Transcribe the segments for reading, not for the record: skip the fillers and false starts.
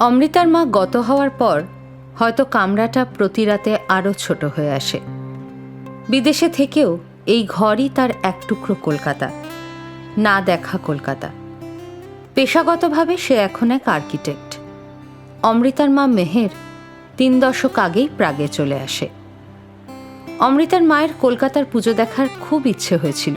অমৃতার মা গত হওয়ার পর হয়তো কামরাটা প্রতি রাতে আরও ছোট হয়ে আসে। বিদেশে থেকেও এই ঘরই তার এক টুকরো কলকাতা, না দেখা কলকাতা। পেশাগতভাবে সে এখন এক আর্কিটেক্ট। অমৃতার মা মেহের 3 দশক আগেই প্রাগে চলে আসে। অমৃতার মায়ের কলকাতার পুজো দেখার খুব ইচ্ছে হয়েছিল,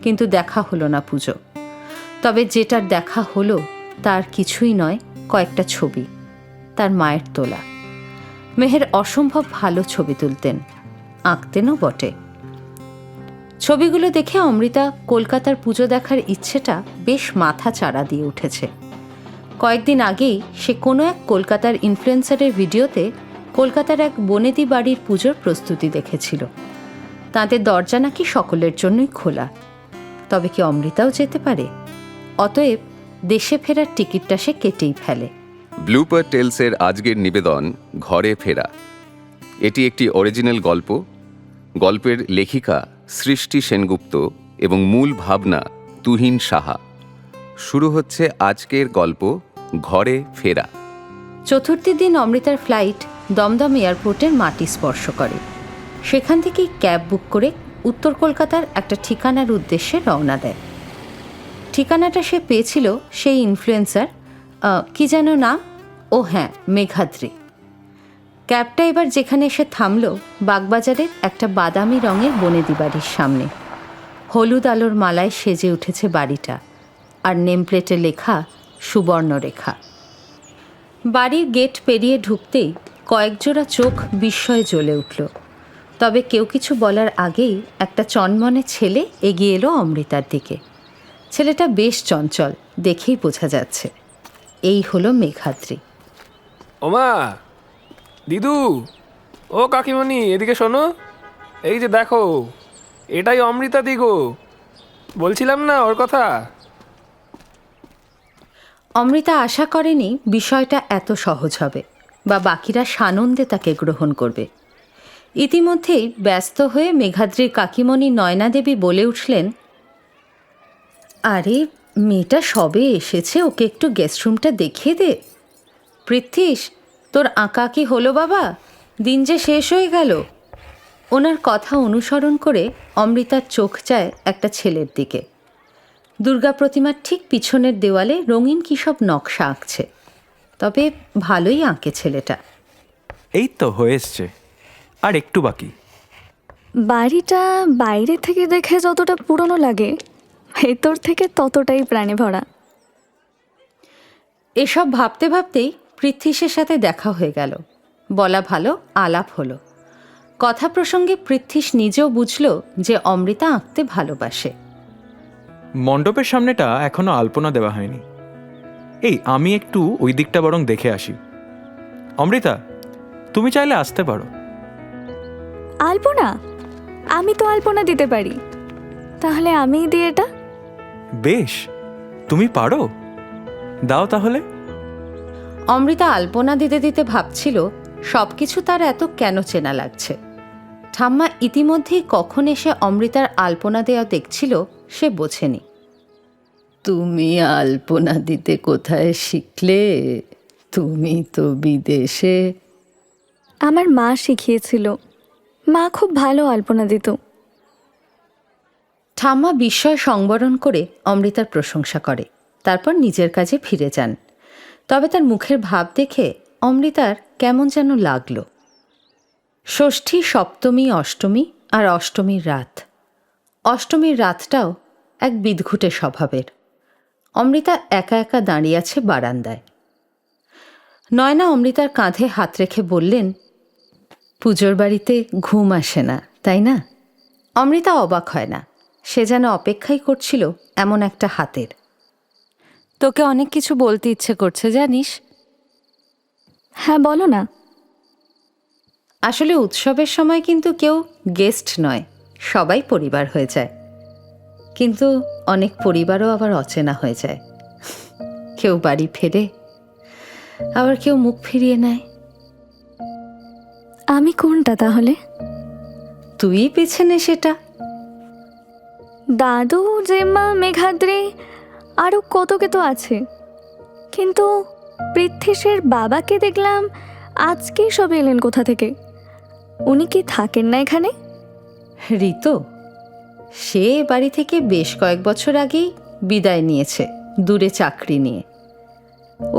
কিন্তু দেখা হলো না পুজো। তবে যেটার দেখা হলো তার কিছুই নয়, কয়েকটা ছবি, তার মায়ের তোলা। মেহের অসম্ভব ভালো ছবি তুলতেন, আঁকতেনও বটে। ছবিগুলো দেখে অমৃতা কলকাতার পুজো দেখার ইচ্ছেটা বেশ মাথা চাড়া দিয়ে উঠেছে। কয়েকদিন আগেই সে কোনো এক কলকাতার ইনফ্লুয়েন্সারের ভিডিওতে কলকাতার এক বনেদি বাড়ির পুজোর প্রস্তুতি দেখেছিল। তাদের দরজা নাকি সকলের জন্যই খোলা। তবে কি অমৃতাও যেতে পারে? অতএব দেশে ফেরার টিকিটটা সে কেটেই ফেলে। ব্লুপার টেলসের আজকের নিবেদন ঘরে ফেরা। এটি একটি অরিজিনাল গল্প। গল্পের লেখিকা সৃষ্টি সেনগুপ্ত এবং মূল ভাবনা তুহিন সাহা। শুরু হচ্ছে আজকের গল্প ঘরে ফেরা। চতুর্থী দিন অমৃতার ফ্লাইট দমদম এয়ারপোর্টের মাটি স্পর্শ করে। সেখান থেকেই ক্যাব বুক করে উত্তর কলকাতার একটা ঠিকানার উদ্দেশ্যে রওনা দেয়। ঠিকানাটা সে পেয়েছিল সেই ইনফ্লুয়েন্সার, কি যেন নাম, ও হ্যাঁ, মেঘাদ্রি। ক্যাবটা এবার যেখানে এসে থামল, বাগবাজারের একটা বাদামি রঙের বনেদি বাড়ির সামনে। হলুদ আলোর মালায় সেজে উঠেছে বাড়িটা, আর নেমপ্লেটে লেখা সুবর্ণরেখা। বাড়ির গেট পেরিয়ে ঢুকতেই কয়েকজোড়া চোখ বিস্ময়ে জ্বলে উঠল। তবে কেউ কিছু বলার আগেই একটা চনমনে ছেলে এগিয়ে এলো অমৃতার দিকে। ছেলেটা বেশ চঞ্চল, দেখেই বোঝা যাচ্ছে। এই হলো মেঘাদ্রি। ওমা, দিদু, ও কাকিমণি, এদিকে শোনো। এই যে দেখো, এটাই অমৃতা দিগো। বলছিলাম না ওর কথা। অমৃতা আশা করেনি বিষয়টা এত সহজ হবে, বা বাকিরা সানন্দে তাকে গ্রহণ করবে। ইতিমধ্যেই ব্যস্ত হয়ে মেঘাদ্রির কাকিমণি নয়না দেবী বলে উঠলেন, আরে মেয়েটা সবে এসেছে, ওকে একটু গেস্টরুমটা দেখিয়ে দে। পৃথ্বীশ, তোর আঁকা কি হলো বাবা? দিন যে শেষ হয়ে গেল। ওনার কথা অনুসরণ করে অমৃতার চোখ যায় একটা ছেলের দিকে। দুর্গা প্রতিমার ঠিক পিছনের দেওয়ালে রঙিন কী সব নকশা আঁকছে। তবে ভালোই আঁকে ছেলেটা। এই তো হয়ে এসছে, আর একটু বাকি। বাড়িটা বাইরে থেকে দেখে যতটা পুরনো লাগে, ভেতর থেকে ততটাই প্রাণে ভরা। এসব ভাবতে ভাবতেই পৃথ্বীশের সাথে দেখা হয়ে গেল। বলা ভালো, আলাপ হলো। কথা প্রসঙ্গে পৃথ্বীশ নিজেও বুঝল যে অমৃতা আঁকতে ভালোবাসে। মণ্ডপের সামনেটা এখনো আলপনা দেওয়া হয়নি। এই আমি একটু ওই দিকটা বরং দেখে আসি। অমৃতা, তুমি চাইলে আসতে পারো। আলপনা? আমি তো আলপনা দিতে পারি, তাহলে আমিই দিই এটা। বেশ, তুমি পারো, দাও তাহলে। অমৃতা আলপনা দিতে দিতে ভাবছিল সব কিছু তার এত কেন চেনা লাগছে। ঠাম্মা ইতিমধ্যেই কখন এসে অমৃতার আলপনা দেওয়া দেখছিল সে বোঝেনি। তুমি আলপনা দিতে কোথায় শিখলে? তুমি তো বিদেশে। আমার মা শিখিয়েছিল। মা খুব ভালো আলপনা দিত। ঠাম্মা বিস্ময় সংবরণ করে অমৃতার প্রশংসা করে, তারপর নিজের কাজে ফিরে যান। তবে তার মুখের ভাব দেখে অমৃতার কেমন যেন লাগলো। ষষ্ঠী, সপ্তমী, অষ্টমী আর অষ্টমীর রাত। অষ্টমীর রাতটাও এক বিদঘুটে স্বভাবের। অমৃতা একা একা দাঁড়িয়ে আছে বারান্দায়। নয়না অমৃতার কাঁধে হাত রেখে বললেন, পুজোর বাড়িতে ঘুম আসে না, তাই না? অমৃতা অবাক হয় না, সে যেন অপেক্ষাই করছিল এমন একটা হাতের। তোকে অনেক কিছু বলতে ইচ্ছে করছে জানিস। হ্যাঁ, বলো না। আসলে উৎসবের সময় কিন্তু কেউ গেস্ট নয়, সবাই পরিবার হয়ে যায়। কিন্তু অনেক পরিবারও আবার অচেনা হয়ে যায়। কেউ বাড়ি ফেরে, আবার কেউ মুখ ফিরিয়ে নেয়। আমি কোনটা তাহলে? তুই পেছনে সেটা। দাদু, জেম্মা, মেঘাদ্রি, আরও কত কে তো আছে, কিন্তু পৃথ্বীশের বাবাকে দেখলাম আজকেই সব এলেন কোথা থেকে। উনি কি থাকেন না এখানে? ঋতো সে বাড়ি থেকে বেশ কয়েক বছর আগেই বিদায় নিয়েছে দূরে চাকরি নিয়ে।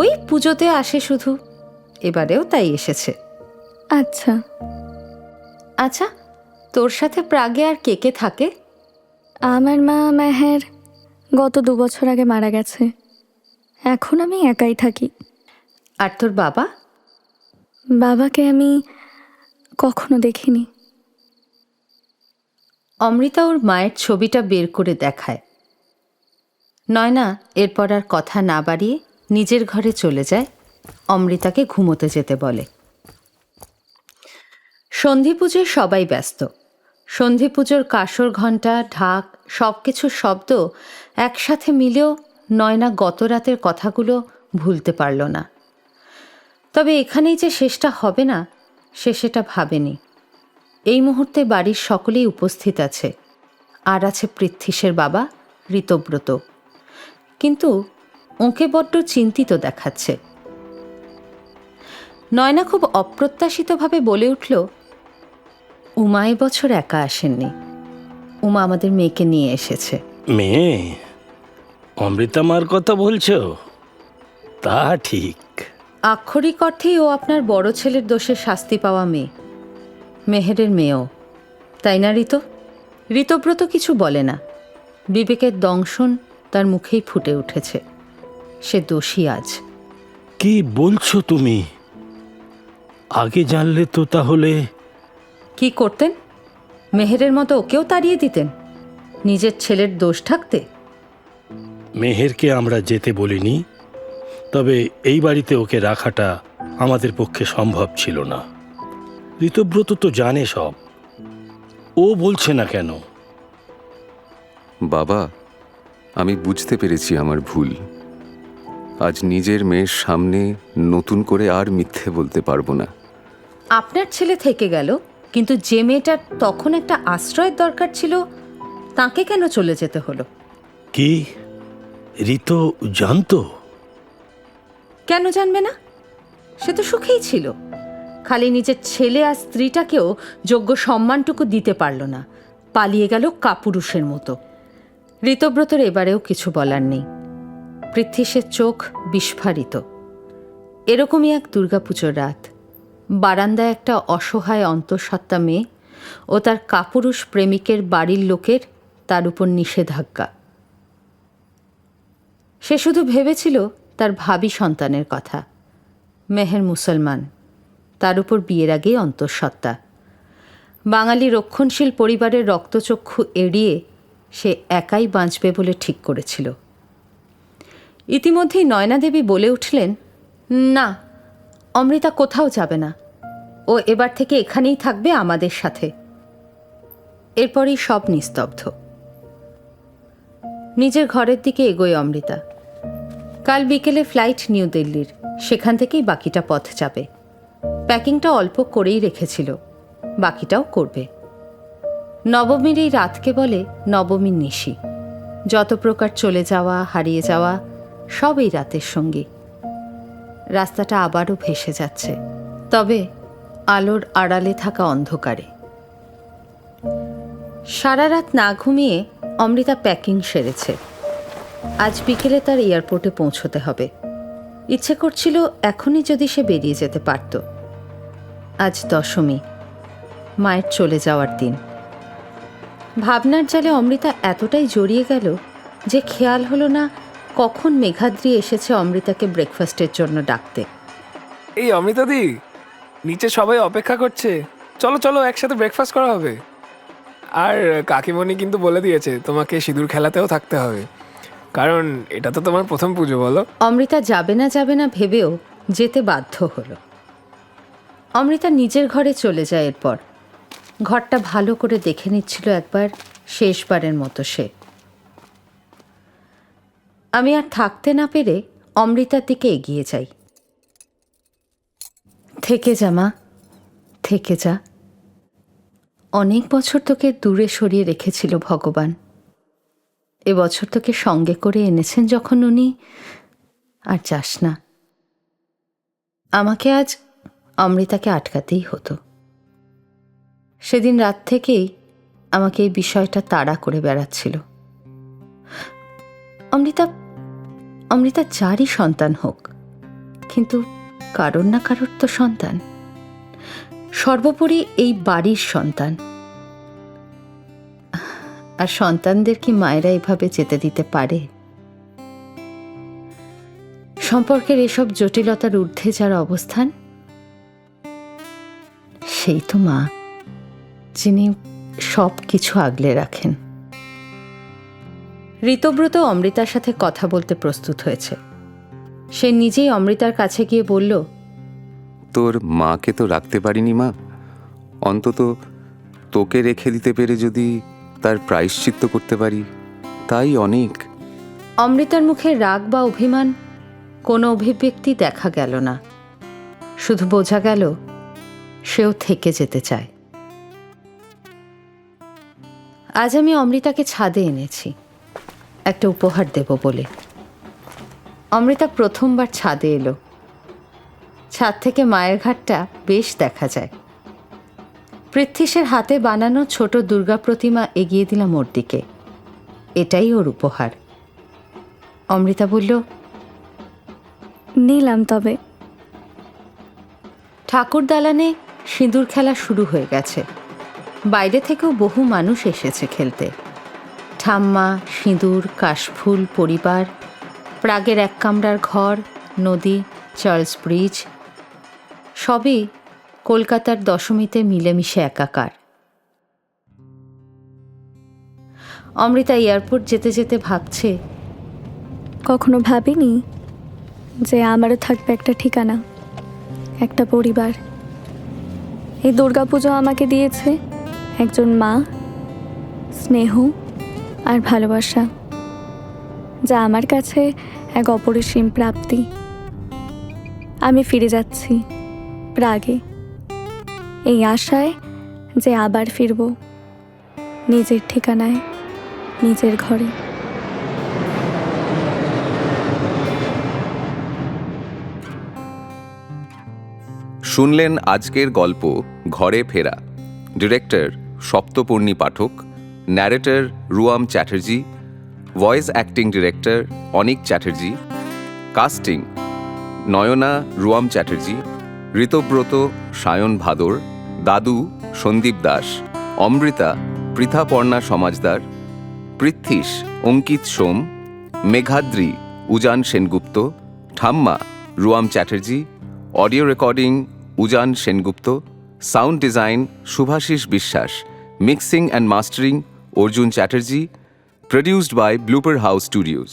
ওই পুজোতে আসে শুধু, এবারেও তাই এসেছে। আচ্ছা। আচ্ছা, তোর সাথে প্রাগে আর কে কে থাকে? আমার মা মেহের গত 2 বছর আগে মারা গেছে। এখন আমি একাই থাকি। আর তোর বাবা? বাবাকে আমি কখনো দেখিনি। অমৃতা ওর মায়ের ছবিটা বের করে দেখায়। নয়না এরপর আর কথা না বাড়িয়ে নিজের ঘরে চলে যায়, অমৃতাকে ঘুমোতে যেতে বলে। সন্ধি পুজোয় সবাই ব্যস্ত। সন্ধি পুজোর কাসর ঘণ্টা, ঢাক, সব কিছুর শব্দ একসাথে মিলেও নয়না গত রাতের কথাগুলো ভুলতে পারল না। তবে এখানেই যে শেষটা হবে না সে সেটা ভাবেনি। এই মুহূর্তে বাড়ির সকলেই উপস্থিত আছে, আর আছে পৃথ্বীশের বাবা ঋতব্রত। কিন্তু ওকে বড্ড চিন্তিত দেখাচ্ছে। নয়না খুব অপ্রত্যাশিতভাবে বলে উঠল, উমা এবছর একা আসেননি, উমা আমাদের মেয়েকে নিয়ে এসেছে। মেয়ে? অমৃতা মার কথা বলছো? তা ঠিক। আক্ষরিক অর্থেই ও আপনার বড় ছেলের দোষে শাস্তি পাওয়া মেয়ে, মেহেরের মেয়েও, তাই না ঋত? ঋতব্রত কিছু বলে না। বিবেকের দংশন তার মুখেই ফুটে উঠেছে। সে দোষী আজ। কি বলছো তুমি? আগে জানলে তো তাহলে। কি করতেন? মেহেরের মতো ওকেও তাড়িয়ে দিতেন নিজের ছেলের দোষ থাকতে? মেহেরকে আমরা যেতে বলিনি, তবে এই বাড়িতে ওকে রাখাটা আমাদের পক্ষে সম্ভব ছিল না। ঋতব্রত তো জানে সব, ও বলছে না কেন? বাবা, আমি বুঝতে পেরেছি আমার ভুল। আজ নিজের মেয়ের সামনে নতুন করে আর মিথ্যে বলতে পারবো না। আপনার ছেলে থেকে গেল, কিন্তু যে মেয়েটার তখন একটা আশ্রয়ের দরকার ছিল তাকে কেন চলে যেতে হলো? কি ঋত জানতো? কেন জানবে না? সে তো সুখেই ছিল। খালি নিজের ছেলে আর স্ত্রীটাকেও যোগ্য সম্মানটুকু দিতে পারল না, পালিয়ে গেল কাপুরুষের মতো। ঋতব্রতর এবারেও কিছু বলার নেই। পৃথ্বীশের চোখ বিস্ফারিত। এরকমই এক দুর্গাপুজোর রাত, বারান্দায় একটা অসহায় অন্তঃসত্ত্বা মেয়ে ও তার কাপুরুষ প্রেমিকের বাড়ির লোকের তার উপর নিষেধাজ্ঞা। সে শুধু ভেবেছিল তার ভাবী সন্তানের কথা। মেহের মুসলমান, তার উপর বিয়ের আগেই অন্তঃসত্ত্বা। বাঙালি রক্ষণশীল পরিবারের রক্তচক্ষু এড়িয়ে সে একাই বাঁচবে বলে ঠিক করেছিল। ইতিমধ্যেই নয়না দেবী বলে উঠলেন, না, অমৃতা কোথাও যাবে না, ও এবার থেকে এখানেই থাকবে আমাদের সাথে। এরপরই সব নিস্তব্ধ। নিজের ঘরের দিকে এগোয় অমৃতা। কাল বিকেলে ফ্লাইট নিউ দিল্লির, সেখান থেকেই বাকিটা পথ যাবে। প্যাকিংটা অল্প করেই রেখেছিল, বাকিটাও করবে। নবমীর এই রাতকে বলে নবমীর নিশি। যত প্রকার চলে যাওয়া, হারিয়ে যাওয়া, সব এই রাতের সঙ্গী। রাস্তাটা আবারও ভেসে যাচ্ছে, তবে আলোর আড়ালে থাকা অন্ধকারে। সারা রাত না ঘুমিয়ে অমৃতা প্যাকিং সেরেছে। আজ বিকেলে তার এয়ারপোর্টে পৌঁছতে হবে। ইচ্ছে করছিল এখনই যদি সে বেরিয়ে যেতে পারত। আজ দশমী, মায়ের চলে যাওয়ার দিন। ভাবনার জালে অমৃতা এতটাই জড়িয়ে গেল যে খেয়াল হলো না কখন মেঘাদ্রি এসেছে অমৃতাকে ব্রেকফাস্টের জন্য ডাকতে। এই অমৃতাদি, নিচে সবাই অপেক্ষা করছে, চলো চলো একসাথে ব্রেকফাস্ট করা হবে। আর কাকিমণি কিন্তু বলে দিয়েছে তোমাকে সিঁদুর খেলাতেও থাকতে হবে, কারণ এটা তো তোমার প্রথম পুজো, বলো। অমৃতা যাবে না ভেবেও যেতে বাধ্য হলো। অমৃতা নিজের ঘরে চলে যায়। এরপর ঘরটা ভালো করে দেখে নিচ্ছিল একবার, শেষবারের মতো সে। আমি আর থাকতে না পেরে অমৃতার দিকে এগিয়ে যাই। থেকে যা মা, থেকে যা। অনেক বছর তোকে দূরে সরিয়ে রেখেছিল ভগবান। এবছর তোকে সঙ্গে করে এনেছেন যখন উনি, আর যাস না। আমাকে আজ অমৃতাকে আটকাতেই হতো। সেদিন রাত থেকেই আমাকে এই বিষয়টা তাড়া করে বেড়াচ্ছিল। অমৃতা যারই সন্তান হোক, কিন্তু কারোর না কারোর তো সন্তান, সর্বোপরি এই বাড়ির সন্তান। আর সন্তানদের কি মায়েরা এভাবে যেতে দিতে পারে? সম্পর্কের এসব জটিলতার ঊর্ধ্বে যার অবস্থান, সেই তো মা, যিনি সব কিছু আগলে রাখেন। ঋতব্রত অমৃতার সাথে কথা বলতে প্রস্তুত হয়েছে। সে নিজেই অমৃতার কাছে গিয়ে বলল, তোর মাকে তো রাখতে পারিনি মা, অন্তত তোকে রেখে দিতে পেরে যদি তার প্রায়শ্চিত্ত করতে পারি তাই অনেক। অমৃতার মুখে রাগ বা অভিমান কোনো অভিব্যক্তি দেখা গেল না, শুধু বোঝা গেল সেও থেকে যেতে চায়। আজ আমি অমৃতাকে ছাদে এনেছি একটা উপহার দেব বলে। অমৃতা প্রথমবার ছাদে এলো। ছাদ থেকে মায়ের ঘাটটা বেশ দেখা যায়। পৃথ্বীশের হাতে বানানো ছোট দুর্গা প্রতিমা এগিয়ে দিলাম ওর দিকে। এটাই ওর উপহার। অমৃতা বলল, নিলাম তবে। ঠাকুর দালানে সিঁদুর খেলা শুরু হয়ে গেছে। বাইরে থেকেও বহু মানুষ এসেছে খেলতে। ঠাম্মা, সিঁদুর, কাশফুল, পরিবার, প্রাগের এক কামরার ঘর, নদী, চার্লস ব্রিজ, সবই কলকাতার দশমীতে মিলেমিশে একাকার। অমৃতা এয়ারপোর্ট যেতে যেতে ভাবছে, কখনো ভাবিনি যে আমারও থাকবে একটা ঠিকানা, একটা পরিবার। এই দুর্গাপুজো আমাকে দিয়েছে একজন মা, স্নেহ আর ভালোবাসা, যা আমার কাছে এক অপরিসীম প্রাপ্তি। আমি ফিরে যাচ্ছি প্রাগে, এই আশায় যে আবার ফিরব নিজের ঠিকানায়, নিজের ঘরে। শুনলেন আজকের গল্প ঘরে ফেরা। Director Saptaparni Pathak, narrator Ruyam Chatterjee, voice acting director Anik Chatterjee, casting Nayana Ruyam Chatterjee, Ritabrata Sayan Bhadar, দাদু সন্দীপ দাস, অমৃতা পৃথাপর্ণা সমাজদার, পৃথ্বীশ অঙ্কিত সোম, মেঘাদ্রি উজান সেনগুপ্ত, ঠাম্মা রুয়াম চ্যাটার্জি, অডিও রেকর্ডিং উজান সেনগুপ্ত, সাউন্ড ডিজাইন শুভাশিস বিশ্বাস, mixing and mastering Arjun Chatterjee, produced by Blooper House Studios.